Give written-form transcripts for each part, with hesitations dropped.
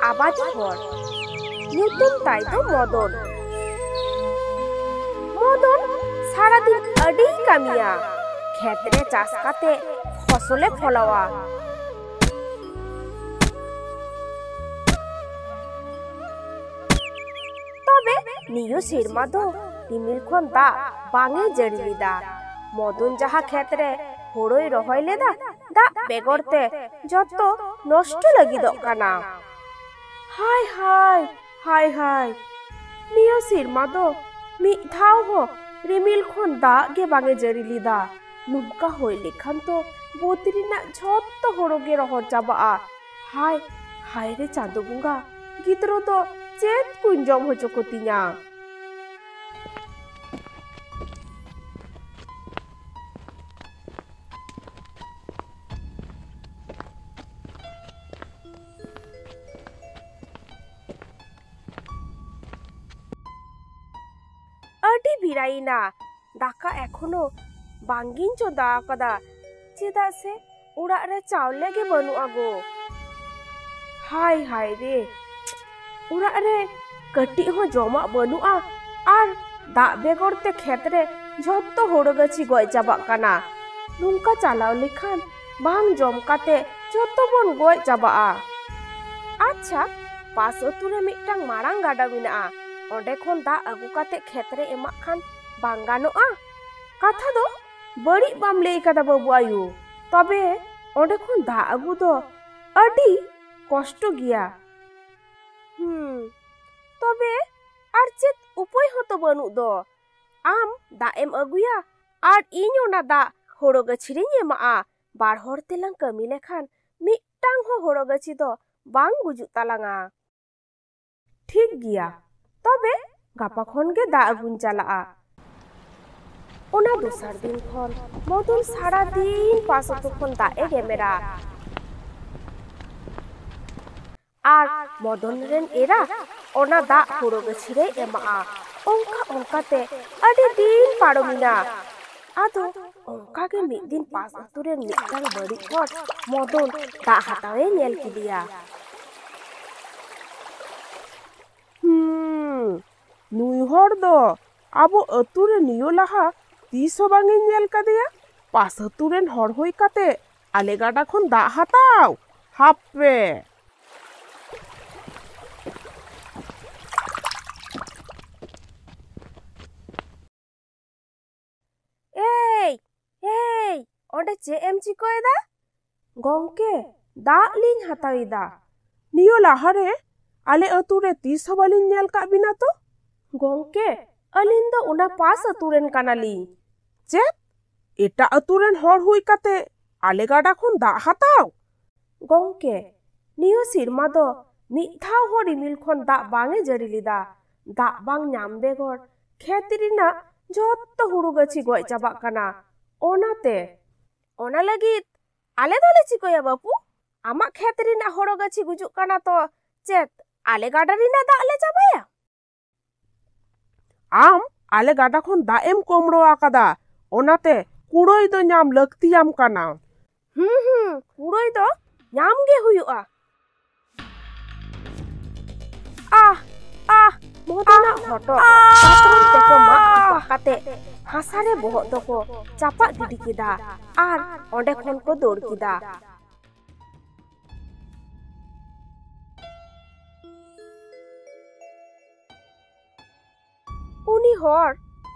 ᱟᱵᱟᱫᱤ ᱦᱚᱲ, ᱧᱩᱛᱩᱢ ᱛᱟᱭ ᱫᱚ ᱢᱚᱫᱚᱱ᱾ ᱢᱚᱫᱚᱱ ᱥᱟᱨᱟᱫᱤᱱ ᱟᱹᱰᱤ ᱠᱟᱹᱢᱤᱭᱟ, ᱠᱷᱮᱛ ᱨᱮ ᱪᱟᱥ ᱠᱟᱛᱮ ᱯᱷᱚᱥᱚᱞᱮ ᱯᱷᱚᱞᱟᱣᱟ। ᱛᱚᱵᱮ ᱱᱤᱭᱟᱹ ᱥᱮᱨᱢᱟ ᱫᱚ ᱨᱤᱢᱤᱞ ᱠᱷᱚᱱ ᱫᱟᱜ ᱵᱟᱝ ᱮ ᱡᱟᱹᱲᱤ ᱞᱮᱫᱟ। ᱢᱚᱫᱚᱱ ᱡᱟᱦᱟᱸ ᱠᱷᱮᱛ ᱨᱮ ᱦᱳᱲᱳᱭ ᱨᱚᱦᱚᱭ ᱞᱮᱫᱟ, ᱫᱟᱜ ᱵᱮᱜᱚᱨ ᱛᱮ ᱡᱚᱛᱚ ᱱᱚᱥᱴᱚ ᱞᱟᱹᱜᱤᱫᱚᱜ ᱠᱟᱱᱟ। হাই হাই হাই হাই, নিয়া সেরমা দো মিদ ধাও হো রিমিল খন দাগ গে বাগে জারি লিদা। নুমকা হই লেখান তো বদ্রি না ঝত্তো হড়ো গে রহর চাবাআ। হাই হাই রে চাঁদো বুঙ্গা, গিদ্রো দো চেদ কুন জম হচো কতিña। আডি বিরাইনা, দাকা এখনো বাঙ্গিন চোদা আকাদা, চেদা সে ওড়াগ রে চাউলে গে বানুআ গো। হাই হাই রে, ওড়াগ রে কাটি হো জমা বানুআ আর দাগ বেগর তে খেত রে ঝত্তো হড়ো গাছি গয় চাবাগ কানা। নুঙ্কা চালাও লেখান বাং জম কাতে ঝত্তো বন গয় চাবাআ। আচ্ছা, পাস আতু রে মিদটাং Marang গাডা মেনাআ, onde khon da agu kate khetre emak khan bang ganoa? Katha do bari bam lei kada babu ayu, tobe onde khon da agu do adi kosto giya। tobe ar chet upoy hoto banu do, am da em aguya ar iñ ona da horo gachi riñ ema'a। bar hor telang kami lekhan mittang ho horo gachi do bang gujuk talanga। ঠিক গিয়া, তবে গাপা খন গে দা আগুন চালাআ। ওনা দোসার দিন খন মদন সারা দিন pass আতু খন দা এ গেমেরা। আর মদন রেন এরা ওনা দা হুড়ো গাছি রে এমাআ। অঙ্কা অঙ্কাতে আডি দিন পারমিনা। আদো অঙ্কা গে মিদ দিন পাস আতু রেন মিদটাং বাড়ি হর মদন দা হাতাওয়ে নেল কিদিয়া। নুই হর দো আবো আতু রে নিয়ো লাহা তিস হো বাং ইñ নেল কাদিয়া। পাস আতু রেন হর হই কাতে আলে গাডা খন দা হাতাও হাপপে। এই এই onde che em chikoyeda? গংকে দা লিñ হাতাওইদা। নিয়ো লাহা রে আলে আতু রে তিস হো বালিñ নেল কাগ বিনা তো? গংকে আলিন দো ওনা পাস আতু রেন কানালিñ। চেত এটা আতু রেন হর হুই কাতে আলে গাডা খন দা হাতাও? গংকে নিয়ো সিরমা দো মিদ ধাও হো রিমিল খন দা বাং এ জারি লিদা। দা বাং ñam বেগর খেত রিনা ঝত্তো হুড়ু গাছি গয় চাবাগ কানা। ওনাতে ওনা লাগিত আলে দলে চিকয়া বাপু? আমা খেত রিনা হড়ো গাছি গুজুক কানা তো চেত আলে গাডা রিনা দা লে চাবায়া? আম আলে গাডা খন দা এম কোমড়ো আকাদা, ওনাতে কুড়োই দো ñam লাকতিয়াম কানা। কুড়োই দো ñam গে হুয়ুগᱼᱟ। আহ আহ মদনা হটক পাতরম তেকো মা কাতে হাসারে বহক দোকো চাপা গিডি কিদা আর onde খন কো দৌড় কিদা। উনি হর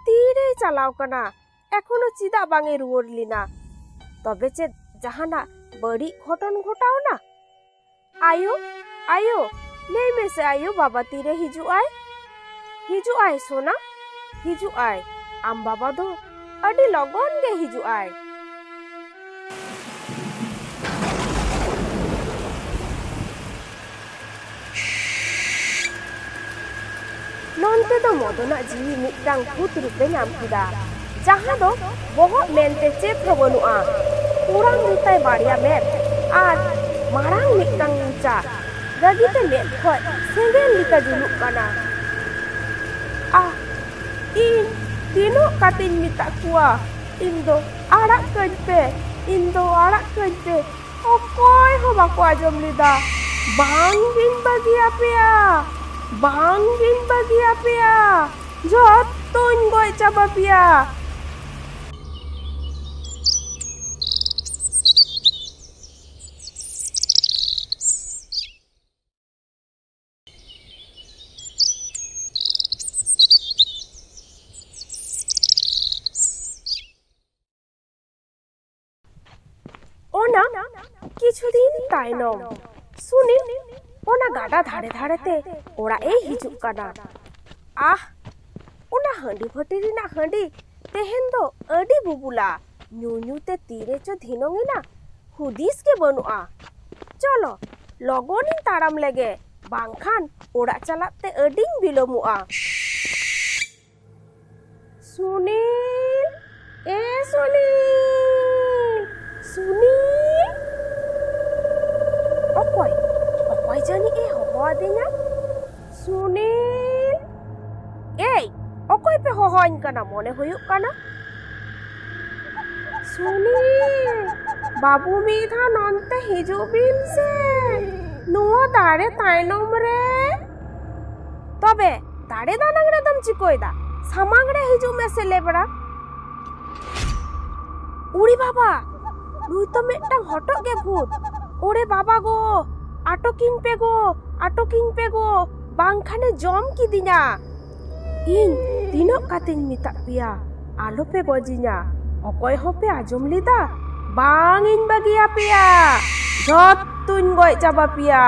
তীরেই চালাও কানা, এখনো চিদা বাঙে রুয়ার লিনা। তবে চেদ জাহানা বড়ি ঘটন ঘটাও না? আয়ো আয়ো লেই মেসে আয়ো বাবা তীরে হিজু আয়। হিজু আয় সোনা, হিজু আয়। আম বাবা দো আডি লগন গে হিজু আয়। নন্তে দো মদনা জিবি মিদটাং ভূত রূপে ñam কিদা, যাহা দো বহক মেনতে চেত হো বানুআ। পুরাং মিতাই বাড়িয়া মেদ আর মারাং মিদটাং নিচা রাগিতে মেদ খয় সেঙ্গেল লিকা জুলুক কানা। আহ ইñ তিনোক কাতিñ মিতা কুয়া, ইñ দো আড়াগ কাñ পে, ইñ দো আড়াগ কাñ পে। অকয় হো বাকো আজম লিদা। Bangin bagi apea, bangin bagi apea, jatuhin goi coba pia. Ona কিছুদিন তাইনম শুনি ona gada dhare dhare te ora e hijuk kana ona handi phati rina handi tehen do adi bubula nyu te tire cho dhinongina hudis ke banua cholo logonin taram lege bangkhan ora chalat te ading bilomua Sunil Sunil Okoy jani hoho adenya Sunil okoy pe hohoin kana mone huyuk kana Sunil babu midha nonte hijubin se nuwa dare tainom re tobe dare danang re dam chikoida samang re hiju mese lebra Uri baba nui to metang hotok ge bhut Ore baba go atokin pego bangkhane jom kidinya in tinok katin mita pia alo pe gojinya okoy hope ajom lida bangin bagi apia jotun goi chaba pia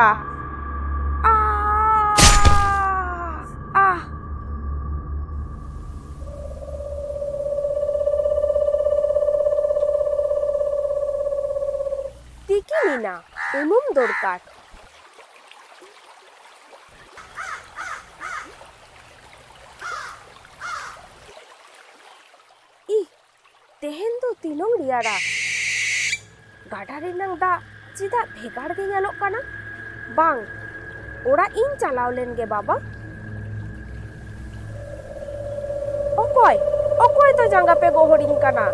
Tikinina unum dorkar tehen do tinong riara gada renang da chida bhegar ge nyalok kana bang ora in chalaw len ge baba okoy to janga pe gohorin kana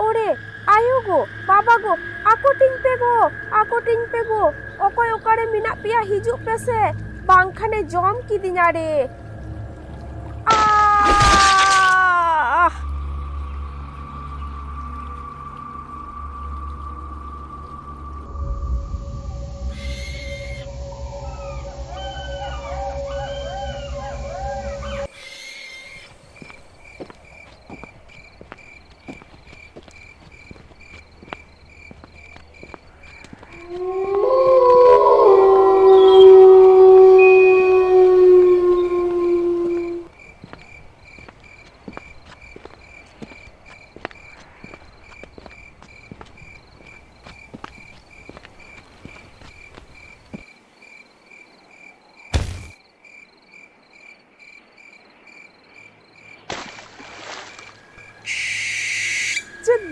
ore ayo go baba go akoting pego okoy okare minak pia hijuk pese bangkhane jom kidinya re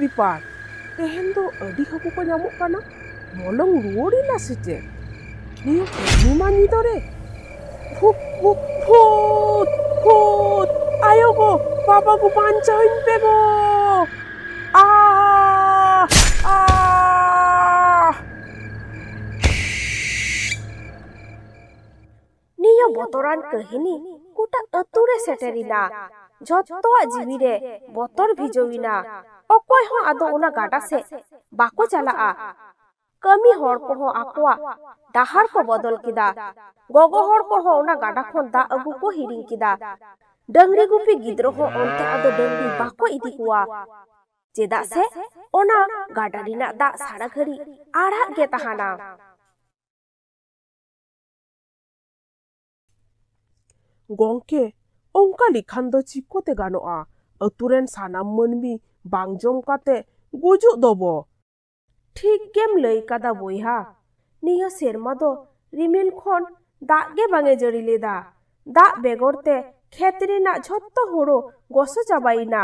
Bipar, tehen do adi haku ko nyamuk kana molong ruori na sije niyo purnima nidore phut ayo go baba go banchain pego niyo botoran kahini kuta ature seterina jottoa jibire botor bhijowina okoy ho ado ona gada se bako chalaa kami hor ko ho akwa dahar ko bodol kida gogo hor ko ho ona gada khon da agu ko hiring kida dangri gupi gidro ho onte ado dangri bako idi kuwa cheda se ona gada rina da sara ghari ara ge tahana gongke ongka likhan do chikote ganoa aturen sanam manmi bangjom kate gujuk dobo ठीक game लई kada boiha niyo serma do rimil khon dak ge bange jari leda dak begorte khet rena jhotto horo goso chabaina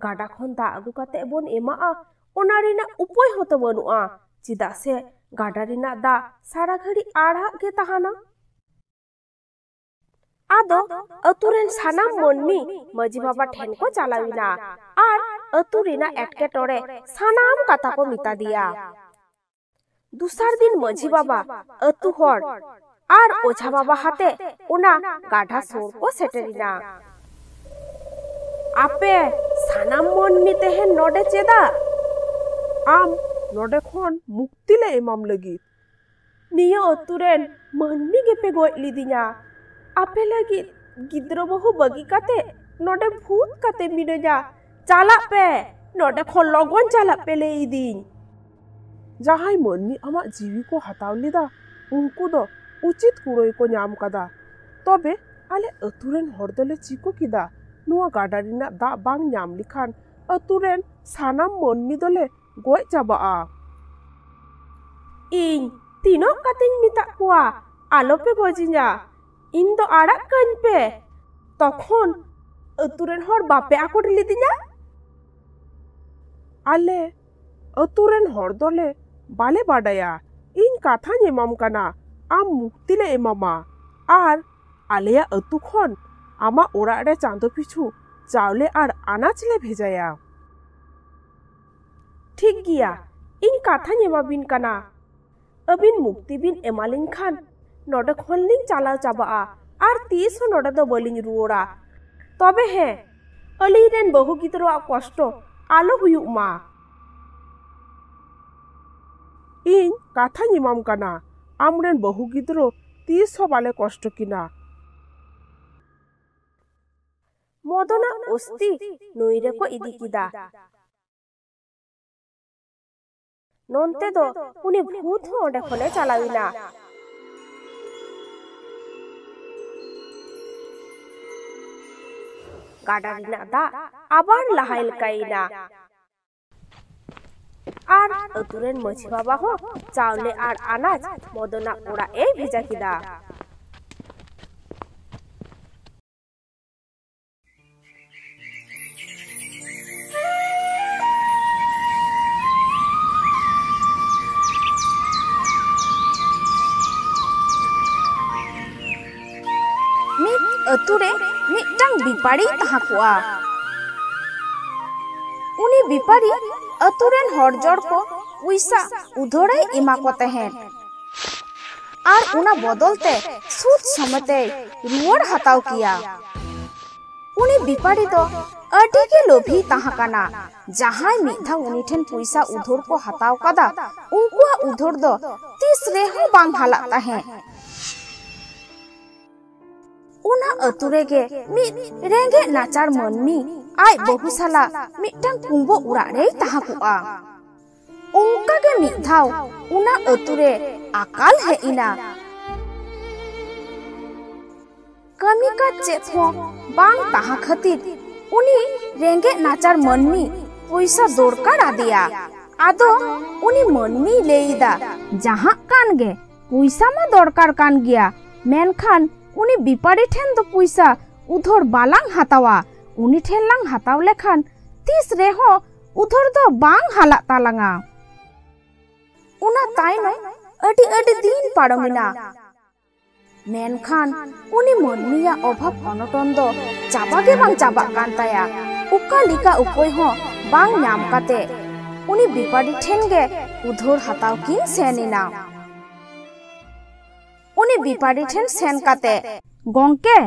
gada khon da agu kate bon emaa ona rena upoy hoto banua chida se gada rena da sara ghari arha ge tahana ado aturen sanam monmi maji baba then ko chalawina ar aturina etke tore sanam kata ko mita dia दुसार दिन माझी बाबा अतु हर are ओझा बाबा हाते उना गाढ़ा सोर को सेटरिना आपे सानाम मनमी तेहेन नोडे चेदा आम नोडे खन मुक्ति ले एमाम लगी निया अतुरेन मनमी गेपे गोय लिदिया आपे लगी गिद्रो बहु बगी काते नोडे भूत काते मिनजा चाला पे नोडे खन लगन चाला पे ले इदिन जहाई मनमी आमा जीवी को हताव लिदा उनको दो उचित कुड़ोय को नाम कदा तबे आले अतुरेन हर दले चिको किदा नुआ गाडारिना दा बांग नाम लिखान अतुरेन सानाम मनमी दले गोय चाबाआ इन तीनों कातिन मिता कुआ आलो पे गोजिना इन दो आड़ा कन पे तखन अतुरेन हर बापे आकोट लिदिना आले अतुरेन हर दले बाले बाडाया इन काथा नेमाम काना आम मुक्ति ले एमामा आर आलेया अतु खन आमा ओरा रे चांदो पिछु चावले आर अनाज ले भेजाया ठीक गिया इन काथा नेमा बिन काना अबिन मुक्ति बिन एमालिन खान नोडे खनलिन चालाव चाबाआ आर तीस हो नोडे दो बलिन रुओड़ा तबे है अलीरेन बहु गिद्रोआ कष्टो आलो हुयुक मा इन काथा निमाम काना आमरेन बहु गिद्रो तीस हो बाले कष्ट किना मोदना ओस्ती नोइरे को इदी किदा नोंते दो उनी भूत हो ओडे खने चालाविना गाडारिना दा आबार लहाइल काइना आर अतुरेन माझी बाबा हो चावले आर अनाज मोदना ओड़ा ए भेजा किदा अतुरे मिटटांग बिपाड़ी तहाकुआ उनी बिपाड़ी अतुरेन हरजोड़ को पैसा उधोड़े इमा को तहेन आर उना बदलते सूद समते रुवड़ हताव किया उनी बिपाड़ी तो अडी के लोभी तहाकाना जहां मिधा उनी ठेन पैसा उधोड़ को हताव कदा उनकुआ उधोड़ दो तीस रेहो बांग हालात तहेन उना अतुरे के मिट रेंगे नाचार मनमी आय बहुसाला मिटटांग कुंबो उड़ा रे तहाकुआ उनका के मिधाव उना अतुरे अकाल है इना कमी का चेथो बांग तहा खतिर उनी रेंगे नाचार मनमी पैसा दरकार आदिया आदो उनी मनमी लेइदा जहां कान गे पैसा मा दरकार कान गिया मेनखान उनी बिपाड़ी ठेन दो पैसा उधर बालांग हतावा उनी ठेन लांग हताव लेखान तीस रेहो उधर दो बांग हाला तालांगा उना ताइनो अडी अडी दिन पाड़मिना मेनखान उनी मनमिया अभाव अनटन दो चाबागे बांग चाबा कान ताया उका लिका उपाय हो बांग नाम काते उनी बिपाड़ी ठेन गे उधर हताव किन सेनिना उनी बिपाड़ी ठेन सेन काते गोंके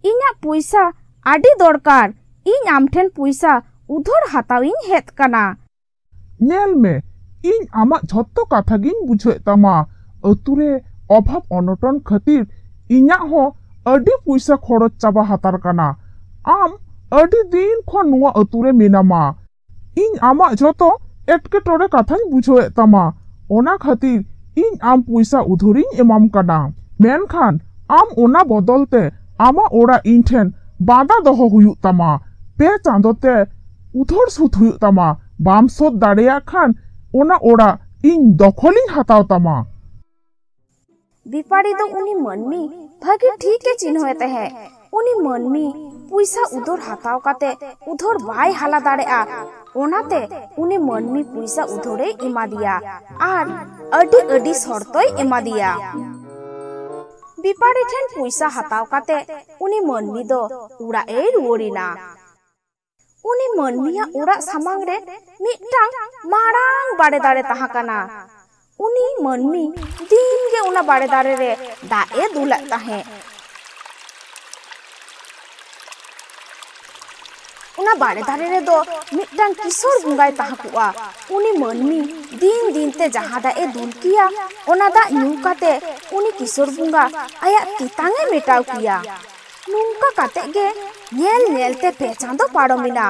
इना पैसा आडी दरकार इन आम ठेन पैसा उधर हताविन हेत कना नेल में इन आमा झत्तो कथा गिन बुझे तमा अतुरे अभाव अनटन खातिर इना हो अडी पैसा खरच चाबा हातार कना आम अडी दिन खन नुआ अतुरे मेनामा इन आमा झत्तो एटकेटोरे कथा बुझे तमा ओना खातिर इन आम पैसा उधरिन एमाम कना मेनखान आम ओना बदलते आमा ओड़ा इन ठेन बादा दहो हुयुक तमा पे चांदोते उधर सुत हुयुक तमा बाम सोद दाड़ेया खान ओना ओड़ा इन दखलिन हताव तमा बिपाड़ी दो उनी मनमी भागे ठीक के चिन्ह होते हैं उनी मनमी पैसा उधर हताव काते उधर बाय हाला दाड़ेआ ओनाते उनी मनमी पैसा उधरे इमा दिया आर अडी अडी शर्तोय इमा दिया बिपाड़ी ठेन पैसा हताव काते उनी मनमी दो उड़ा ए रुवरिना उनी मनमिया उड़ा सामांग रे मिटटांग मारांग बाड़े दाड़े तहाकाना ᱩᱱᱤ ᱢᱟᱹᱱᱢᱤ ᱫᱤᱱ ᱜᱮ ᱚᱱᱟ ᱵᱟᱲᱮ ᱫᱟᱨᱮ ᱨᱮ ᱫᱟᱜ ᱮ ᱫᱩᱞᱟᱜ ᱛᱟᱦᱮᱸ। ᱚᱱᱟ ᱵᱟᱲᱮ ᱫᱟᱨᱮ ᱨᱮᱫᱚ ᱢᱤᱫᱴᱟᱝ ᱠᱤᱥᱚᱨ ᱵᱚᱸᱜᱟᱭ ᱛᱟᱦᱮᱸ ᱠᱚᱜᱼᱟ। ᱩᱱᱤ ᱢᱟᱹᱱᱢᱤ ᱫᱤᱱ ᱫᱤᱱ ᱛᱮ ᱡᱟᱦᱟᱸ ᱫᱟᱜ ᱮ ᱫᱩᱞ ᱠᱮᱭᱟ ᱚᱱᱟ ᱫᱟᱜ ᱧᱩ ᱠᱟᱛᱮ ᱩᱱᱤ ᱠᱤᱥᱚᱨ ᱵᱚᱸᱜᱟ ᱟᱭᱟᱜ ᱛᱮᱛᱟᱝ ᱮ ᱢᱮᱴᱟᱣ ᱠᱮᱭᱟ। ᱱᱚᱝᱠᱟ ᱠᱟᱛᱮ ᱜᱮ ᱧᱮᱞ ᱧᱮᱞ ᱛᱮ 2 ᱪᱟᱸᱫᱳ ᱯᱟᱨᱚᱢᱮᱱᱟ।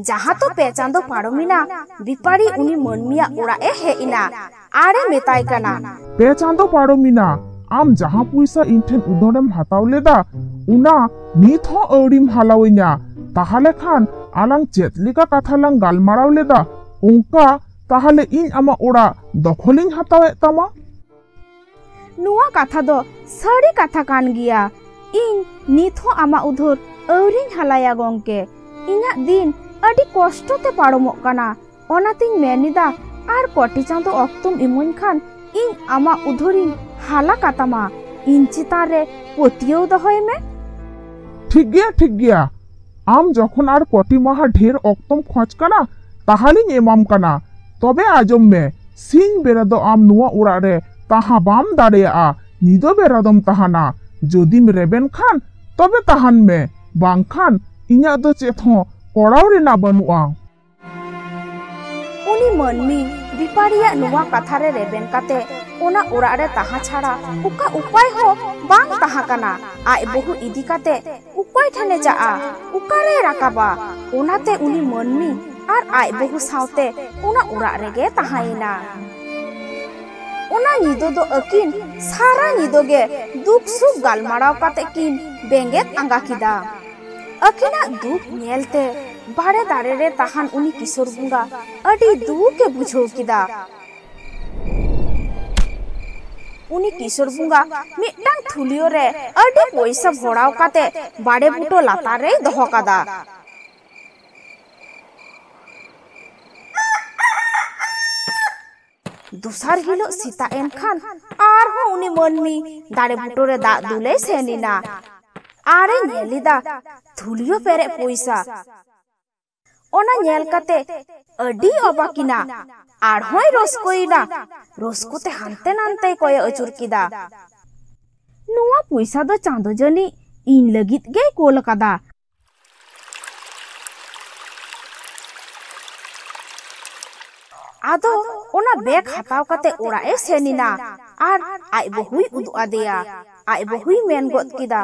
ᱡᱟᱦᱟᱸ ᱛᱚ 2 ᱪᱟᱸᱫᱳ ᱯᱟᱨᱚᱢᱮᱱᱟ ᱵᱤᱯᱟᱲᱤ ᱩᱱᱤ ᱢᱟᱹᱱᱢᱤᱭᱟᱜ ᱚᱲᱟᱜ ᱮ ᱦᱮᱡ ᱮᱱᱟ ᱟᱨ ᱮ ᱢᱮᱛᱟᱭ ᱠᱟᱱᱟ, 2 ᱪᱟᱸᱫᱳ ᱯᱟᱨᱚᱢᱮᱱᱟ, ᱟᱢ ᱡᱟᱦᱟᱸ ᱯᱚᱭᱥᱟ ᱤᱧ ᱴᱷᱮᱱ ᱩᱫᱷᱟᱹᱨᱮᱢ ᱦᱟᱛᱟᱣ ᱞᱮᱫᱟ ᱚᱱᱟ ᱱᱤᱛ ᱦᱚᱸ ᱟᱹᱣᱨᱤᱢ ᱦᱟᱞᱟᱣᱤᱧᱟ। ᱛᱟᱦᱚᱞᱮ ᱠᱷᱟᱱ ᱟᱞᱟᱝ ᱪᱮᱫ ᱞᱮᱠᱟ ᱠᱟᱛᱷᱟ ᱞᱟᱝ ᱜᱟᱞᱢᱟᱨᱟᱣ ᱞᱮᱫᱟ ᱚᱱᱠᱟ ᱛᱟᱦᱚᱞᱮ ᱤᱧ ᱟᱢᱟᱜ ᱚᱲᱟᱜ ᱫᱚᱠᱷᱚᱞᱤᱧ ᱦᱟᱛᱟᱣᱮᱫ ᱛᱟᱢᱟ। ᱱᱚᱣᱟ ᱠᱟᱛᱷᱟ ᱫᱚ ᱥᱟᱹᱨᱤ ᱠᱟᱛᱷᱟ ᱠᱟᱱ ᱜᱮᱭᱟ। ᱤᱧ ᱱᱤᱛ ᱦᱚᱸ ᱟᱢᱟᱜ ᱩᱫᱷᱟᱹᱨ ᱟᱹᱣᱨᱤᱧ ᱦᱟᱞᱟᱭᱟ ᱜᱚᱝᱠᱮ। ᱤᱧᱟᱹᱜ ᱫᱤᱱ ᱟᱹᱰᱤ ᱠᱚᱥᱴᱚ ᱛᱮ ᱯᱟᱨᱚᱢᱚᱜ ᱠᱟᱱᱟ। ᱚᱱᱟᱛᱤᱧ ᱢᱮᱱᱮᱫᱟ ᱟᱨ ᱠᱚᱴᱤ ᱪᱟᱸᱫᱳ ᱚᱠᱛᱚᱢ ᱤᱢᱟᱹᱧ ᱠᱷᱟᱱ ᱤᱧ ᱟᱢᱟᱜ ᱩᱫᱷᱟᱹᱨᱤᱧ ᱦᱟᱞᱟ ᱠᱟᱛᱟᱢᱟ। ᱤᱧ ᱪᱮᱛᱟᱱ ᱨᱮ ᱯᱟᱹᱛᱭᱟᱹᱣ ᱫᱚᱦᱚᱭ ᱢᱮ। ᱴᱷᱤᱠ ᱜᱮᱭᱟ। ᱟᱢ ᱡᱚᱠᱷᱚᱱ ᱟᱨ ᱠᱚᱴᱤ ᱢᱟᱦᱟ ᱰᱷᱮᱨ ᱚᱠᱛᱚᱢ ᱠᱷᱚᱡ ᱠᱟᱱᱟ ᱛᱟᱦᱚᱞᱮᱧ ᱮᱢᱟᱢ ᱠᱟᱱᱟ। ᱛᱚᱵᱮ ᱟᱸᱡᱚᱢ ᱢᱮ, ᱥᱤᱧ ᱵᱮᱲᱟ ᱫᱚ ᱟᱢ ᱱᱚᱣᱟ ᱚᱲᱟᱜ ᱨᱮ ᱛᱟᱦᱟ ᱵᱟᱢ ᱫᱟᱲᱮᱭᱟᱜᱼᱟ, ᱧᱤᱫᱟᱹ ᱵᱮᱲᱟ ᱫᱚᱢ ᱛᱟᱦᱟᱱᱟ। ᱡᱩᱫᱤᱢ ᱨᱮᱵᱮᱱ ᱠᱷᱟᱱ ᱛᱚᱵᱮ ᱛᱟᱦᱟᱱ ᱢᱮ, ᱵᱟᱝᱠᱷᱟᱱ ᱤᱧᱟᱹᱜ ᱫᱚ ᱪᱮᱫ ᱦᱚᱸ ᱠᱚᱨᱟᱣ ᱨᱮᱱᱟᱜ ᱵᱟᱹᱱᱩᱜᱼᱟ। ᱩᱱᱤ ᱢᱟᱹᱱᱢᱤ ᱵᱤᱯᱟᱲᱤᱭᱟᱜ ᱱᱚᱣᱟ ᱠᱟᱛᱷᱟ ᱨᱮ ᱨᱮᱵᱮᱱ ᱠᱟᱛᱮ ᱚᱱᱟ ᱚᱲᱟᱜ ᱨᱮ ᱛᱟᱦᱟ ᱪᱷᱟᱲᱟ ᱚᱠᱟ ᱩᱯᱟᱭ ᱦᱚᱸ ᱵᱟᱝ ᱛᱟᱦᱮᱸ ᱠᱟᱱᱟ। ᱟᱡ ᱵᱟᱹᱦᱩ ᱤᱫᱤ ᱠᱟᱛᱮ ᱚᱠᱚᱭ ᱴᱷᱮᱱᱮ ᱪᱟᱜᱼᱟ, ᱚᱠᱟᱨᱮ ᱨᱟᱠᱟᱵᱟ? ᱚᱱᱟᱛᱮ ᱩᱱᱤ ᱢᱟᱹᱱᱢᱤ ᱟᱨ ᱟᱡ ᱵᱟᱹᱦᱩ ᱥᱟᱶᱛᱮ ᱚᱱᱟ ᱚᱲᱟᱜ ᱨᱮᱜᱮ ᱛᱟᱦᱮᱸᱭᱮᱱᱟ। ᱚᱱᱟ ᱧᱤᱫᱟᱹ ᱫᱚ ᱟᱹᱠᱤᱱ ᱥᱟᱨᱟ ᱧᱤᱫᱟᱹ ᱜᱮ ᱫᱩᱠ ᱥᱩᱠ ᱜᱟᱞᱢᱟᱨᱟᱣ ᱠᱟᱛᱮ ᱠᱤᱱ ᱵᱮᱸᱜᱮᱫ ᱟᱸᱜᱟ ᱠᱮᱫᱟ। ᱟᱹᱠᱤᱱᱟᱜ ᱫᱩᱠ ᱧᱮᱞᱛᱮ ᱵᱟᱲᱮ ᱫᱟᱨᱮ ᱨᱮ ᱛᱟᱦᱟᱱ ᱩᱱᱤ ᱠᱤᱥᱚᱨ ᱵᱚᱸᱜᱟ ᱟᱹᱰᱤ ᱫᱩᱠ ᱮ ᱵᱩᱡᱷᱟᱹᱣ ᱠᱮᱫᱟ। ᱩᱱᱤ ᱠᱤᱥᱚᱨ ᱵᱚᱸᱜᱟ ᱢᱤᱫᱴᱟᱝ ᱛᱷᱩᱞᱤᱭᱳ ᱨᱮ ᱟᱹᱰᱤ ᱯᱚᱭᱥᱟ ᱵᱷᱚᱨᱟᱣ ᱠᱟᱛᱮ ᱵᱟᱲᱮ ᱵᱩᱴᱟᱹ ᱞᱟᱛᱟᱨ ᱨᱮᱭ ᱫᱚᱦᱚ ᱠᱟᱫᱟ। ᱫᱚᱥᱟᱨ ᱦᱤᱞᱳᱜ ᱥᱮᱛᱟᱜ ᱮᱱ ᱠᱷᱟᱱ ᱟᱨᱦᱚᱸ ᱩᱱᱤ ᱢᱟᱹᱱᱢᱤ ᱫᱟᱲᱮ ᱵᱩᱴᱟᱹ ᱨᱮ ᱫᱟᱜ ᱫᱩᱞᱮ ᱥᱮᱱ ᱮᱱᱟ ᱟᱨᱮ ᱧᱮᱞ ᱮᱫᱟ ᱛᱷᱩᱞᱤᱭᱳ ᱯᱮᱨᱮᱡ ᱯᱚᱭᱥᱟ। ᱚᱱᱟ ᱧᱮᱞ ᱠᱟᱛᱮ ᱟᱹᱰᱤ ᱚᱵᱟᱠᱤᱱᱟ, ᱟᱨᱦᱚᱸᱭ ᱨᱟᱹᱥᱠᱟᱹᱭᱮᱱᱟ। ᱨᱟᱹᱥᱠᱟᱹᱛᱮ ᱦᱟᱱᱛᱮ ᱱᱟᱱᱛᱮᱭ ᱠᱚᱭᱚᱜ ᱟᱹᱪᱩᱨ ᱠᱮᱫᱟ। ᱱᱚᱣᱟ ᱯᱚᱭᱥᱟ ᱫᱚ ᱪᱟᱸᱫᱳ ᱡᱟᱹᱱᱤᱡ ᱤᱧ ᱞᱟᱹᱜᱤᱫ ᱜᱮᱭ ᱠᱳᱞ ᱟᱠᱟᱫᱟ। ᱟᱫᱚ ᱚᱱᱟ ᱵᱮᱜᱽ ᱦᱟᱛᱟᱣ ᱠᱟᱛᱮ ᱚᱲᱟᱜ ᱮ ᱥᱮᱱ ᱮᱱᱟ ᱟᱨ ᱟᱡ ᱵᱟᱹᱦᱩᱭ ᱩᱫᱩᱜ ᱟᱫᱮᱭᱟ। ᱟᱡ ᱵᱟᱹᱦᱩᱭ ᱢᱮᱱ ᱜᱚᱫ ᱠᱮᱫᱟ,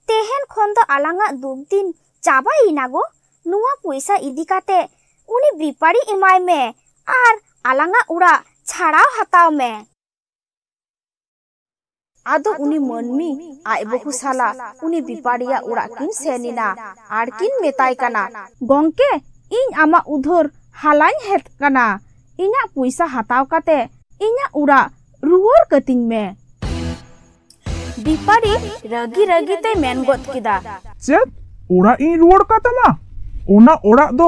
ᱛᱮᱦᱮᱧ ᱠᱷᱚᱱ ᱫᱚ ᱟᱞᱟᱝᱟᱜ ᱫᱩᱠ ᱫᱤᱱ ᱪᱟᱵᱟᱭᱮᱱᱟ ᱜो। ᱱᱚᱣᱟ ᱯᱚᱭᱥᱟ ᱤᱫᱤ ᱠᱟᱛᱮ ᱩᱱᱤ ᱵᱤᱯᱟᱲᱤ ᱮᱢᱟᱭ ᱢᱮ ᱟᱨ ᱟᱞᱟᱝᱟᱜ ᱚᱲᱟᱜ ᱪᱷᱟᱲᱟᱣ ᱦᱟᱛᱟᱣ ᱢᱮ। ᱟᱫᱚ ᱩᱱᱤ ᱢᱟᱹᱱᱢᱤ ᱟᱡ ᱵᱟᱹᱦᱩ ᱥᱟᱞᱟᱜ ᱩᱱᱤ ᱵᱤᱯᱟᱲᱤᱭᱟᱜ ᱚᱲᱟᱜ ᱠᱤᱱ ᱥᱮᱱ ᱮᱱᱟ ᱟᱨ ᱠᱤᱱ ᱢᱮᱛᱟᱭ ᱠᱟᱱᱟ, ᱜᱚᱝᱠᱮ ᱤᱧ ᱟᱢᱟᱜ ᱩᱫᱷᱟᱹᱨ ᱦᱟᱞᱟᱧ ᱦᱮᱡ ᱠᱟᱱᱟ। ᱤᱧᱟᱹᱜ ᱯᱚᱭᱥᱟ ᱦᱟᱛᱟᱣ ᱠᱟᱛᱮ ᱤᱧᱟᱹᱜ ᱚᱲᱟᱜ ᱨᱩᱣᱟᱹᱲ ᱠᱟᱹᱛᱤᱧ ᱢᱮ। ᱵᱤᱯᱟᱲᱤ ᱨᱟᱹᱜᱤ ᱨᱟᱹᱜᱤ ᱛᱮ ᱢᱮᱱ ᱜᱚᱫ ᱠᱮᱫᱟ, ᱪᱮᱫ ᱚᱲᱟᱜ ᱤᱧ ᱨᱩᱣᱟᱹᱲ ᱠᱟᱛᱟᱢᱟ? ᱚᱱᱟ ᱚᱲᱟᱜ ᱫᱚ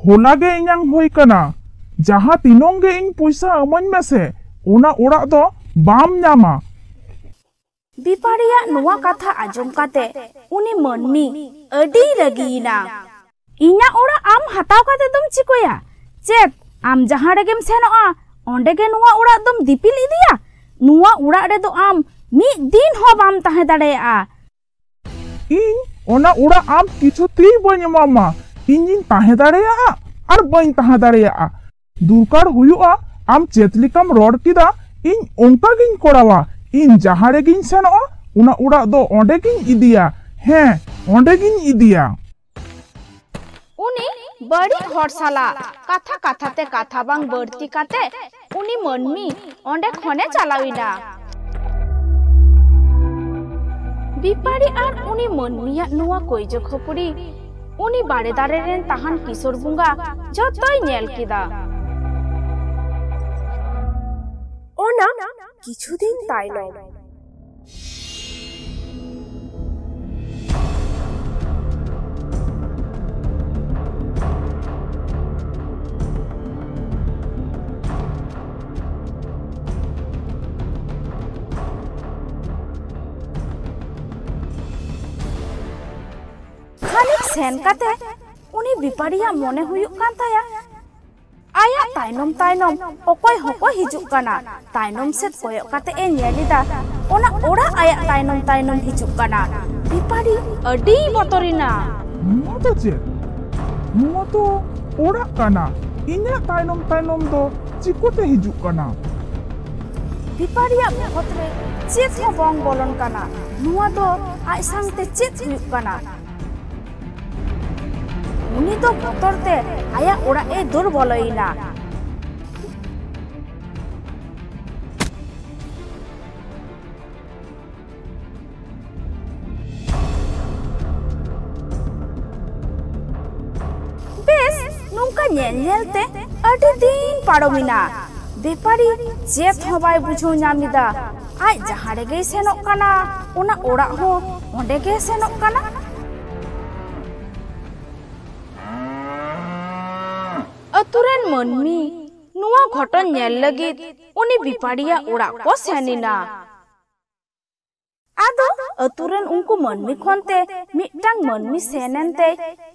ᱦᱚᱞᱟ ᱜᱮ ᱤᱧᱟᱝ ᱦᱩᱭ ᱠᱟᱱᱟ। ᱡᱟᱦᱟᱸ ᱛᱤᱱᱟᱹᱜ ᱜᱮ ᱤᱧ ᱯᱚᱭᱥᱟ ᱮᱢᱟᱹᱧ ᱢᱮᱥᱮ ᱚᱱᱟ ᱚᱲᱟᱜ ᱫᱚ ᱵᱟᱢ ᱧᱟᱢᱟ। ᱵᱤᱯᱟᱲᱤᱭᱟᱜ ᱱᱚᱣᱟ ᱠᱟᱛᱷᱟ ᱟᱸᱡᱚᱢ ᱠᱟᱛᱮ ᱩᱱᱤ ᱢᱟᱹᱱᱢᱤ ᱟᱹᱰᱤ ᱨᱟᱹᱜᱤᱭᱮᱱᱟ। ᱤᱧᱟᱹᱜ ᱚᱲᱟᱜ ᱟᱢ ᱦᱟᱛᱟᱣ ᱠᱟᱛᱮ ᱫᱚᱢ ᱪᱤᱠᱟᱹᱭᱟ? ᱪᱮᱫ ᱟᱢ ᱡᱟᱦᱟᱸ ᱨᱮᱜᱮᱢ ᱥᱮᱱᱚᱜᱼᱟ ᱚᱸᱰᱮ ᱜᱮ ᱱᱚᱣᱟ ᱚᱲᱟᱜ ᱫᱚᱢ ᱫᱤᱯᱤᱞ ᱤᱫᱤᱭᱟ? ᱱᱚᱣᱟ ᱚᱲᱟᱜ ᱨᱮᱫᱚ ᱟᱢ ᱢᱤᱫ ᱫᱤᱱ ᱦᱚᱸ ᱵᱟᱢ ᱛᱟᱦᱮᱸ ᱫᱟᱲᱮᱭᱟᱜᱼᱟ। ᱤᱧ ᱚᱱᱟ ᱚᱲᱟᱜ ᱟᱢ ᱠᱤᱪᱷᱩᱛᱮᱭ ᱵᱟᱹᱧ ᱮᱢᱟᱢᱟ। ᱤᱧᱤᱧ ᱛᱟᱦᱮᱸ ᱫᱟᱲᱮᱭᱟᱜᱼᱟ ᱟᱨ ᱵᱟᱹᱧ ᱛᱟᱦᱮᱸ ᱫᱟᱲᱮᱭᱟᱜᱼᱟ। ᱫᱚᱨᱠᱟর ᱦᱩᱭᱩᱜᱼᱟ ᱟᱢ ᱪᱮᱫ ᱞᱮᱠᱟᱢ ᱨᱚᱲ ᱠᱮᱫᱟ ᱤᱧ ᱚᱱᱠᱟ ᱜᱤᱧ ᱠᱚᱨᱟᱣᱟ। ᱤᱧ ᱡᱟᱦᱟᱸ ᱨᱮᱜᱤᱧ ᱥᱮᱱᱚᱜᱼᱟ ᱚᱱᱟ ᱚᱲᱟᱜ ᱫᱚ ᱚᱸᱰᱮ ᱜᱤᱧ ᱤᱫᱤᱭᱟ। ᱦᱮᱸ, ᱚᱸᱰᱮ ᱜᱤᱧ ᱤᱫᱤᱭᱟ। ᱩᱱᱤ ᱵᱟᱹᱲᱤᱡ ᱦᱚᱲ ᱥᱟᱞᱟᱜ ᱠᱟᱛᱷᱟ ᱠᱟᱛᱷᱟ ᱛᱮ ᱠᱟᱛᱷᱟ ᱵᱟᱝ ᱵᱟᱹᱲᱛᱤ ᱠᱟᱛᱮ ᱩᱱᱤ ᱢᱟᱹᱱᱢᱤ ᱚᱸᱰᱮ ᱠᱷᱚᱱᱮ ᱪᱟᱞᱟᱣᱮᱱᱟ। ᱵᱤᱯᱟᱲᱤ ᱟᱨ ᱩᱱᱤ ᱢᱟᱹᱱᱢᱤᱭᱟᱜ ᱱᱚᱣᱟ ᱠᱚᱭᱡᱚ ᱠᱷᱟᱹᱯᱟᱹᱨᱤ ᱩᱱᱤ ᱵᱟᱲᱮ ᱫᱟᱨᱮ ᱨᱮᱱ ᱛᱟᱦᱟᱱ ᱠᱤᱥᱚᱨ ᱵᱚᱸᱜᱟ ᱡᱚᱛᱚᱭ ᱧᱮᱞ ᱠᱮᱫᱟ। ᱚᱱᱟ ᱠᱤᱪᱷᱩ ᱫᱤᱱ ᱛᱟᱭᱱᱚᱢ ᱠᱷᱟᱹᱱᱤᱠ ᱥᱮᱱ ᱠᱟᱛᱮ ᱩᱱᱤ ᱵᱤᱯᱟᱲᱤᱭᱟᱜ ᱢᱚᱱᱮ ᱦᱩᱭᱩᱜ ᱠᱟᱱ ᱛᱟᱭᱟ aya tainom tainom okoy hoko hijuk kana tainom set koyok kate e nyelida ona ora aya tainom tainom hijuk kana Bipari adi botorina Nua do chet? Nua do orak kana. Inya tainom do chikote hijuk kana. Bipariya mohot re chet ho bong bolon kana nua do aj sangte chet huyuk kana uni do botor te aya ora e dur boloina bes nungka nyel te adi din paromina Bipari chet ho bai bujhau nyamida aj jahan rege senok kana ona orak ho onde ge senok kana aturen manmi nuwa ghoton nyel lagit uni Bipariya orak ko senina ado aturen unku manmi khonte mittang manmi senente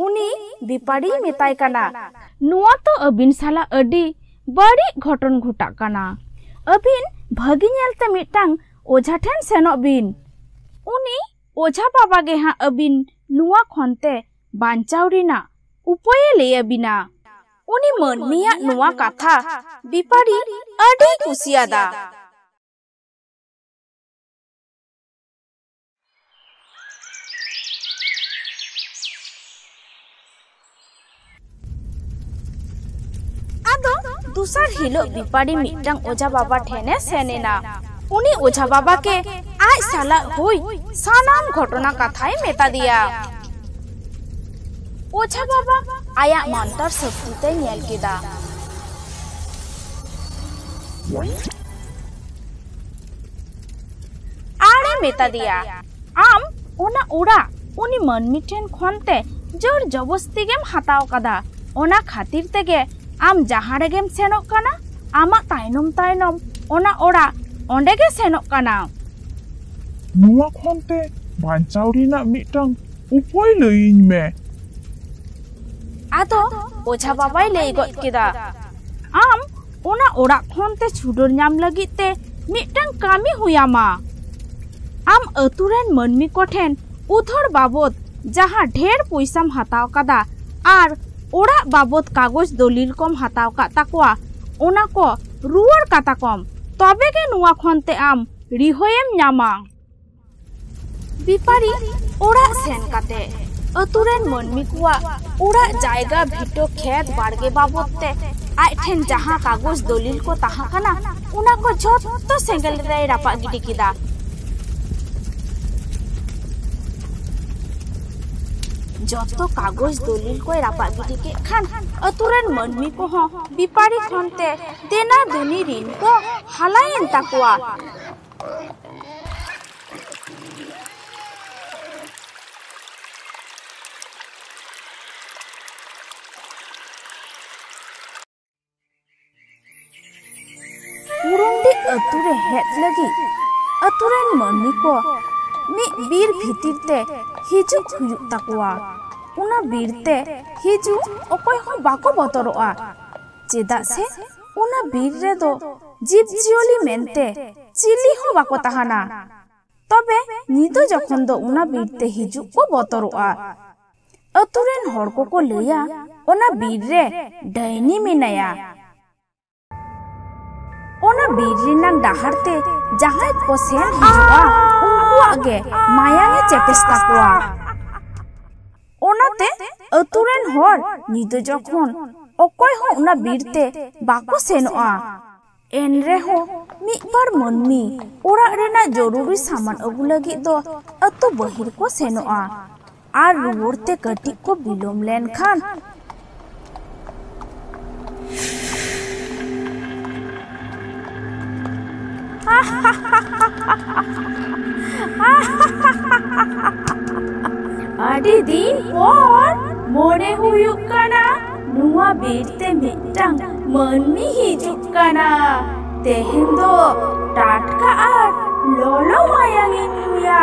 uni Bipari metai kana nuwa to abin sala adi bari ghoton ghutak kana abin bhagi nyelte mittang oja then senok bin uni oja baba ge ha abin nuwa khonte banchaw rina upaye leya bina uni manmiya nuwa katha Bipari adi kusiyada दूसर हिलो Bipari मिट्टांग ओझा बाबा ठेने सेनेना उनी ओझा बाबा के आज साला हुई सानाम घटना कथाएं मेता दिया ओझा बाबा आया मंतर शक्ति नेल केदा आड़े मेता दिया आम ओना उड़ा उनी मनमी ठेन खनते जोर जबस्ती गेम हताव कदा ओना खातिर तेगे आम जहाँ रेगेम सेनोक काना आमा ताइनम ताइनम ओना ओड़ा ओंडे गे सेनोक काना Nua khonte banchaw rina mittang upoy leuin me. आदो ओझा बाबाई लई गद केदा आम ओना ओड़ा खनते छुडोर ᱧᱟᱢ लगित ते मिट्टांग कामी हुयामा आम अतुरेन मनमी कोठेन उधर बाबत जहाँ ढेर पैसाम हताव कदा आर ओड़ा बाबत कागज दलिल कम हताव का ताकवा ओना को रुवर काता कम तबे के नुआ खनते आम रिहोयम ᱧᱟᱢᱟ Bipari ओड़ा सेन काते अतुरेन मनमी कुआ ओड़ा जायगा भिटो खेत बाड़गे बाबत ते आय ठेन जहाँ कागज दलिल को ताहा काना ओना को झोत्तो सेंगल रे रापा गिडी किदा जतो कागज दलिल को रापा गिडी के खान अतुरेन मनमी को हो Bipari खनते देना दुनी ऋण को हलायन ताकुआ उरुंडी अतुरे हेत लगी अतुरेन मनमी को मी बीर भितिर ते हिजुक हुयुक ताकुआ उना बीर ते हिजु ओकोय हो बाको बतरोआ चेदा से उना बीर रे दो जीव जियोली मेनते चिली हो बाको ताहाना तबे निदो जखन दो उना बीर ते हिजुक को बतरोआ अतुरेन हर को लेया उना बीर रे डायनी मेनाया ओना बीर रिनांग डाहरते जहां को सेन हिजुआ उनको आगे मायांगे चेपेस ताकुआ ओनाते अतुरेन हर निदो जखन ओकोय हो उना बीरते बाको सेनोआ एनरे हो मिबार मनमी ओड़ा रेना जरूरी सामान अगु लगी दो अतो बहिर को सेनोआ आर रुवरते कटी को बिलोम लेन खान आदि दिन पर मोरे हुयुक काना नुआ बीरते मिट्टांग मनमी हिजुक काना तेहेन दो टाटका आर लोलो मायांगिन हुया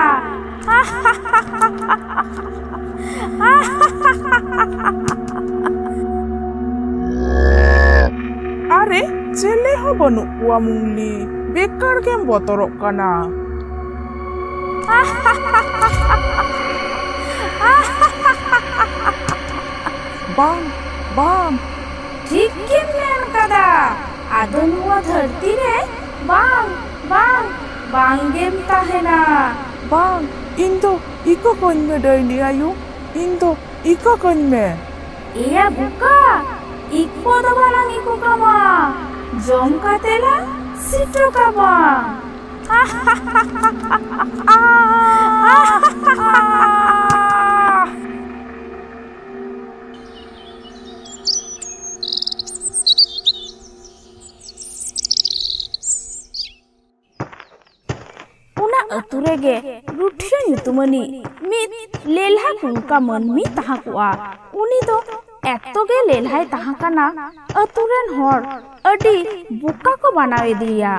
Are cele ho banu kuwa mungli bekar gem botorok kana. Bang ठीक के मेन कदा आदो नुआ धरती रे बांग game ताहेना Bang, indo iko kon me daily ayu. Indo iko kon me. iya buka iko do balang iko kama jom katela sito kama अतुरेगे रुठिया युतुमनी मित लेलहा कुंका मनमी ताहा कुआ उनी दो एत्तोगे लेलहाय ताहा काना अतुरेन हर अडी बुका को बनावे दिया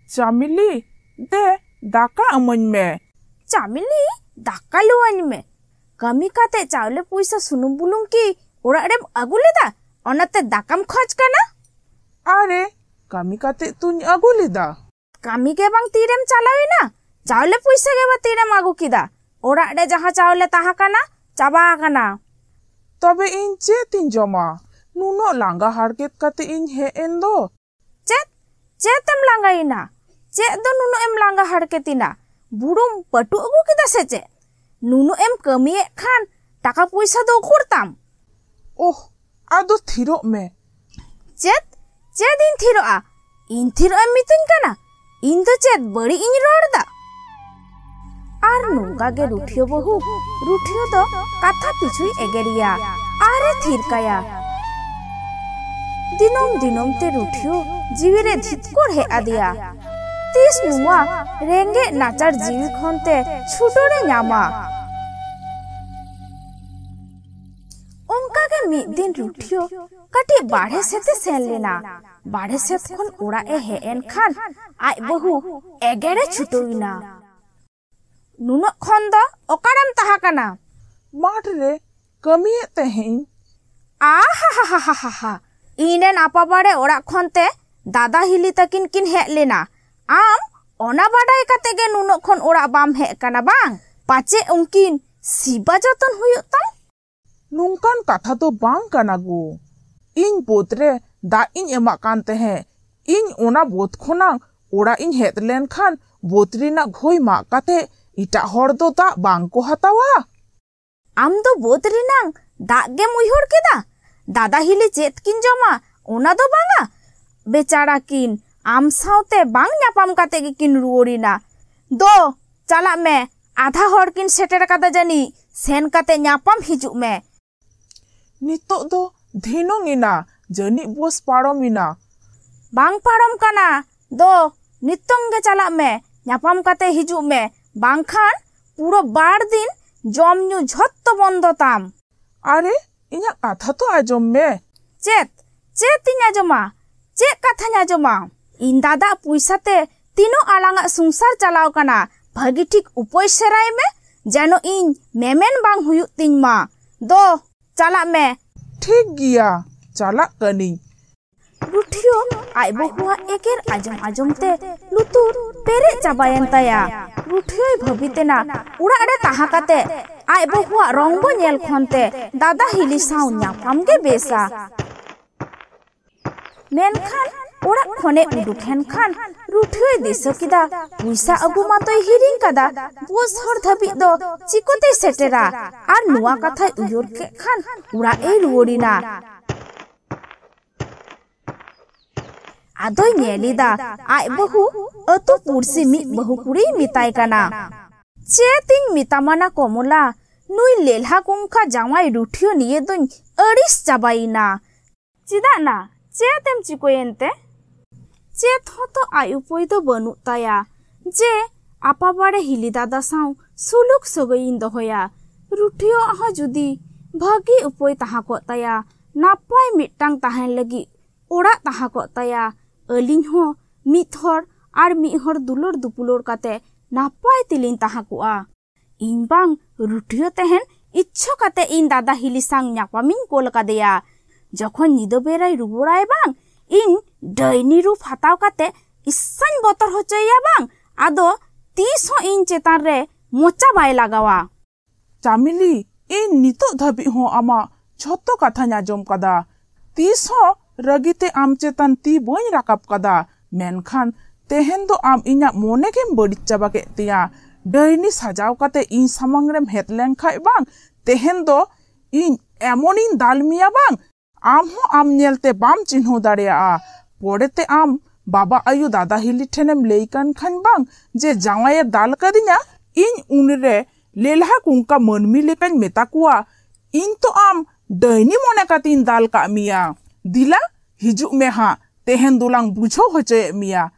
Chamili de daka amoñ me. चामिली दाका लुआन में कमी काते चावले पैसा सुनुम बुलुम की ओरा रेम अगु लेदा ओनाते दाकाम खर्च काना Are kami kate tuny agulida. कमी के बांग तीरेम चालावी ना चावले पैसा के बा तीरेम आगु किदा ओरा रे जहां चावले ताहा काना चाबा काना Tobe in chetin joma. Nuno langa harket kate in he endo. चेत एम लांगाइना चेत दो नुनो एम लांगा हड़केतिना बुड़ुम पटु अगु किदा से चे नुनो एम कमिए खान टाका पैसा दो खुरताम Oh, ado thiro me. चेत इन थिरो एम मितुन काना इन तो चेत बड़ी इन रोड़दा आर नोंगा गे रुठियो बहु रुठियो दो काथा पिछुई एगेरिया आरे थिरकाया दिनोम ते रुठियो जीविरे धितकोर हे आदिया तीस नुआ रेंगे नाचार जीवी खनते छुटोरे न्यामा उनका के मिद दिन रुठियो कटी बाढ़े सेते सेन लेना बाढ़े सेत खन ओड़ा ए हे एन खान आय बहु एगेरे छुटोइना नुनो खन द ओकारम ताहा काना Mat re kami tehin. आहा इनेन आपा बाड़े ओड़ा खनते दादा हिली तकिन किन हे लेना आम ओना बाडाय काते गे नुनो खन ओड़ा बाम हे काना बांग पाचे उनकिन सिबा जतन हुयुत ताम Nungkan katha to bang kana gu. In botre da in emak kan tehe. In ona bot khonang ora in het len khan botri na ghoi ma kate ita hor do da bang ko hatawa. आम दो बोतरी नांग दाग गे मुइहर केदा दादा हिली चेत किन जमा ओना दो बांगा बेचारा किन आम साउते बांग न्यापाम काते गे किन रुओरिना दो चला में आधा हर किन सेटेर कादा जानी सेन काते न्यापाम हिजुक में Nitok do dhinong ina jani bos parom ina. बांग पाड़म काना दो नितंग गे चला में न्यापाम काते हिजुक में बांग खान पूरो बार दिन जम न्यू झत्तो बंद ताम Are inya katha to ajom me. चेत इन्या जमा चेक कथा न्या जमा इन दादा पैसा ते तीनो आलांगा संसार चलाव काना भागी ठीक उपाय सेराय में जानो इन मेमेन बांग हुयु तिन मा दो चला में Thik giya chalak kani. रुठियो आय बहुआ एकेर आजम ते लुतुर पेरे चाबायन तया रुठियो भबितेना उड़ा रे ताहा काते आय बहुआ रंगबो नेल खनते दादा हिली साउ न्यापाम गे बेसा मेनखान ओड़ा खने उडुखेन खान रुठियो दिसो किदा पैसा अगु मातोय हिरिंग कदा बोस हर धबि दो चिकोते सेटेरा आर नुआ कथा उयोर के खान उड़ा ए रुओरिना आदोय नेलिदा आय बहु अतु पुरसी मि बहु कुड़ी मिताय काना चेतिंग मितामाना कोमला नुई लेलहा कुंखा जावाई रुठियो निये दुन अड़िस चाबाइना चिदा ना चेतेम चिकोयेनते चेत हो तो आय उपाय दो बनु ताया जे आपा बाड़े हिली दादा साउ सुलुक सगइन दहोया रुठियो आहा जुदी भागी उपाय ताहा को ताया नापाय मिटटांग ताहेन लगी ओड़ा ताहा को ताया अलिन हो मित हर आर मित हर दुलोर दुपुलोर काते नापाय तिलिन ताहा कुआ इन बांग रुठियो तेहन इच्छो काते इन दादा हिली सांग न्यापामिन कोल कादेया जखन निदो बेराय रुवाराय बांग इन डाइनी रूप हताव काते इसानी बतर होचोया बांग आदो तीस हो इन चेतान रे मोचा बाय लगावा। चामिली इन नितो धाबी हो आमा झोतो कथा आंजम कदा तीस हो रगीते आम चेतान ती बई राकाब कदा मेनखान तेहेन दो आम इना मोने केम बड़ी चाबा के तिया डाइनी सजाव काते इन सामांग रेम हेत लेन खाय बांग तेहेन दो इन एमन इन दालमिया बांग आम हो आम नेलते बाम चिन्हो दाड़ेया पोड़ेते आम बाबा आयु दादा हिली ठेनेम लेइकान खान बांग जे जावाये दाल कदिना इन उनरे लेलहा कुंका मनमी लेकान मेता कुआ इन तो आम डाइनी मोने कातिन दाल का मिया दिला हिजु में हा तेहेन दुलांग बुझो होचे मिया।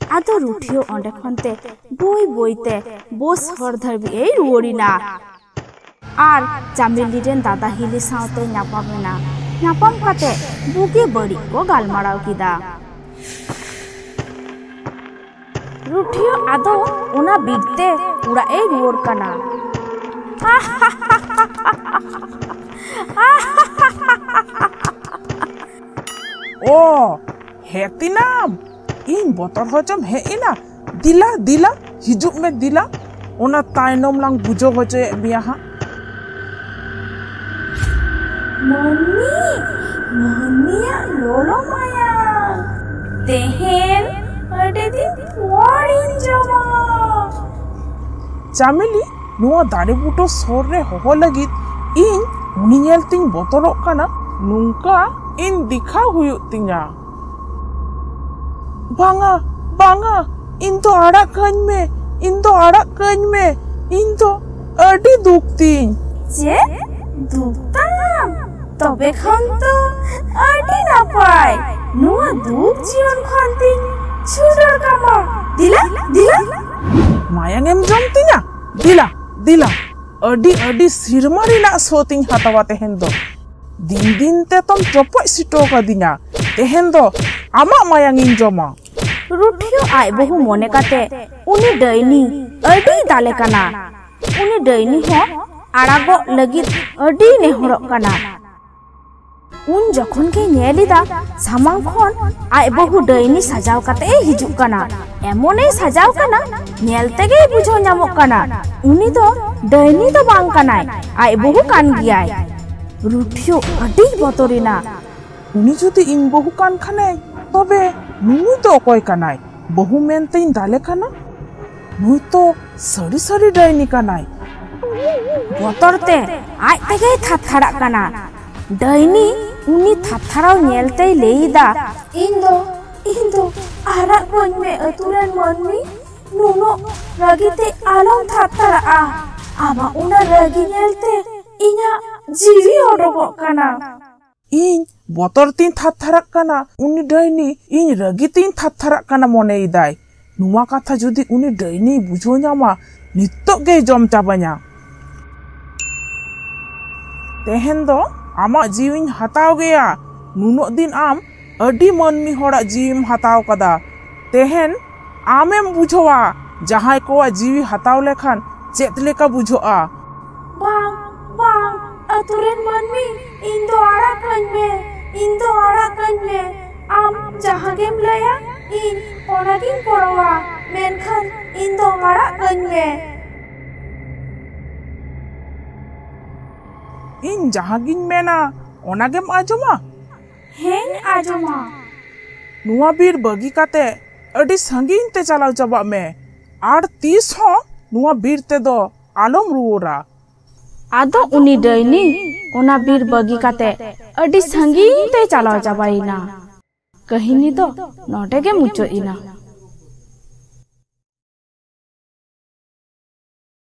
आदो रुठियो ओंडे खनते बोई बोईते बोस हर धरबी ए रुवरिना आर चामिली रेन दादा हिली सावते ᱧᱟᱯᱟᱢᱮᱱᱟ ᱧᱟᱯᱟᱢ काते बुगे बड़ी को गालमाराव किदा। रुठियो आदो उना बिरते उड़ा ए रुवर कना। ओ हेतिनाम इन बोतर होचम हे इना दिला दिला हिजुक में दिला ओना तायनम लांग बुझो होचे बिया हा। मम्मी मम्मिया लोलो माया तेहेन अडे दिन पोड़िन जमा। चामिली नुआ दारे बुटो सोर रे होहो लगित इन उनी नेलतिन बोतरोक काना नुंका इन दिखा हुयुक तिंगा। बांगा बांगा इन तो आड़ा कन में इन तो आड़ा कन में इन तो अडी दुखतिन जे दुखताम तबे खान तो अडी नापाय नुआ दुख जीवन खानतिन छुडर कामा दिला दिला मायांगेम जमतिना दिला दिला अडी अडी सिरमारी ला सोतिन हतावा तेहेन दो दिन दिन ते तुम चोपो सिटो कदिना तेहेन दो आमा मायांगिन जमा। रुठियो आय बहु मोने काते उनी डाइनी अडी दाले कना उनी डाइनी हो आड़ागो लगित अडी नेहरक कना। उन जखन के नेलिदा सामांग खन आय बहु डाइनी सजाव काते हिजुक कना एमोने सजाव कना नेलते गे बुझो ᱧᱟᱢᱚᱜ कना उनी दो डाइनी दो बांग कनाय आय बहु कान गियाय। रुठियो अडी बतरिना उनी जुदी इन बहु कान खाने तबे नुई तो अकय कानाय बहु मेनते इन दाले काना नुई तो सड़ी सड़ी डाइनी कानाय। बतरते आय तेगे थाथाड़ा कना डाइनी उनी थाथाराव नेलते लेइदा इंदो आरा कोन में अतुरन मनमी नुनो रगिते आलम थाथाड़ा आमा उना रगी नेलते इना जीवी ओडोगो कना। इन बोतर तीन थाथारक काना उनी डाइनी इन रगी तीन थाथारक काना मोने इदाय नुआ कथा जुदी उनी डाइनी बुझो ᱧᱟᱢᱟ नित्तोग गे जम चाबा냐। तेहेन दो आमा जीविन हताव गया नुनो दिन आम अडी मनमी होड़ा जीविम हताव कदा तेहेन आमेम बुझोआ जहाय कोआ जीवी हताव लेखान चेत लेका बुझोआ। बांग बांग अतुरेन मनमी इंदो आड़ा कन में आम जहागेम लया इन ओनागिन पड़वा मेनखान इंदो आड़ा कन में इन जहागिन मेना ओनागेम आजमा हेन आजमा। नुआ बीर बगी काते अडी संगीन ते चलाव चाबा में आर 30 हो नुआ बीर ते दो आलम रुवरा। आदो उनी डाइनी ओना बीर बगी काते अडी संगीन ते चलाव चाबाइना। कहिनी तो नोटे के मुचो इना।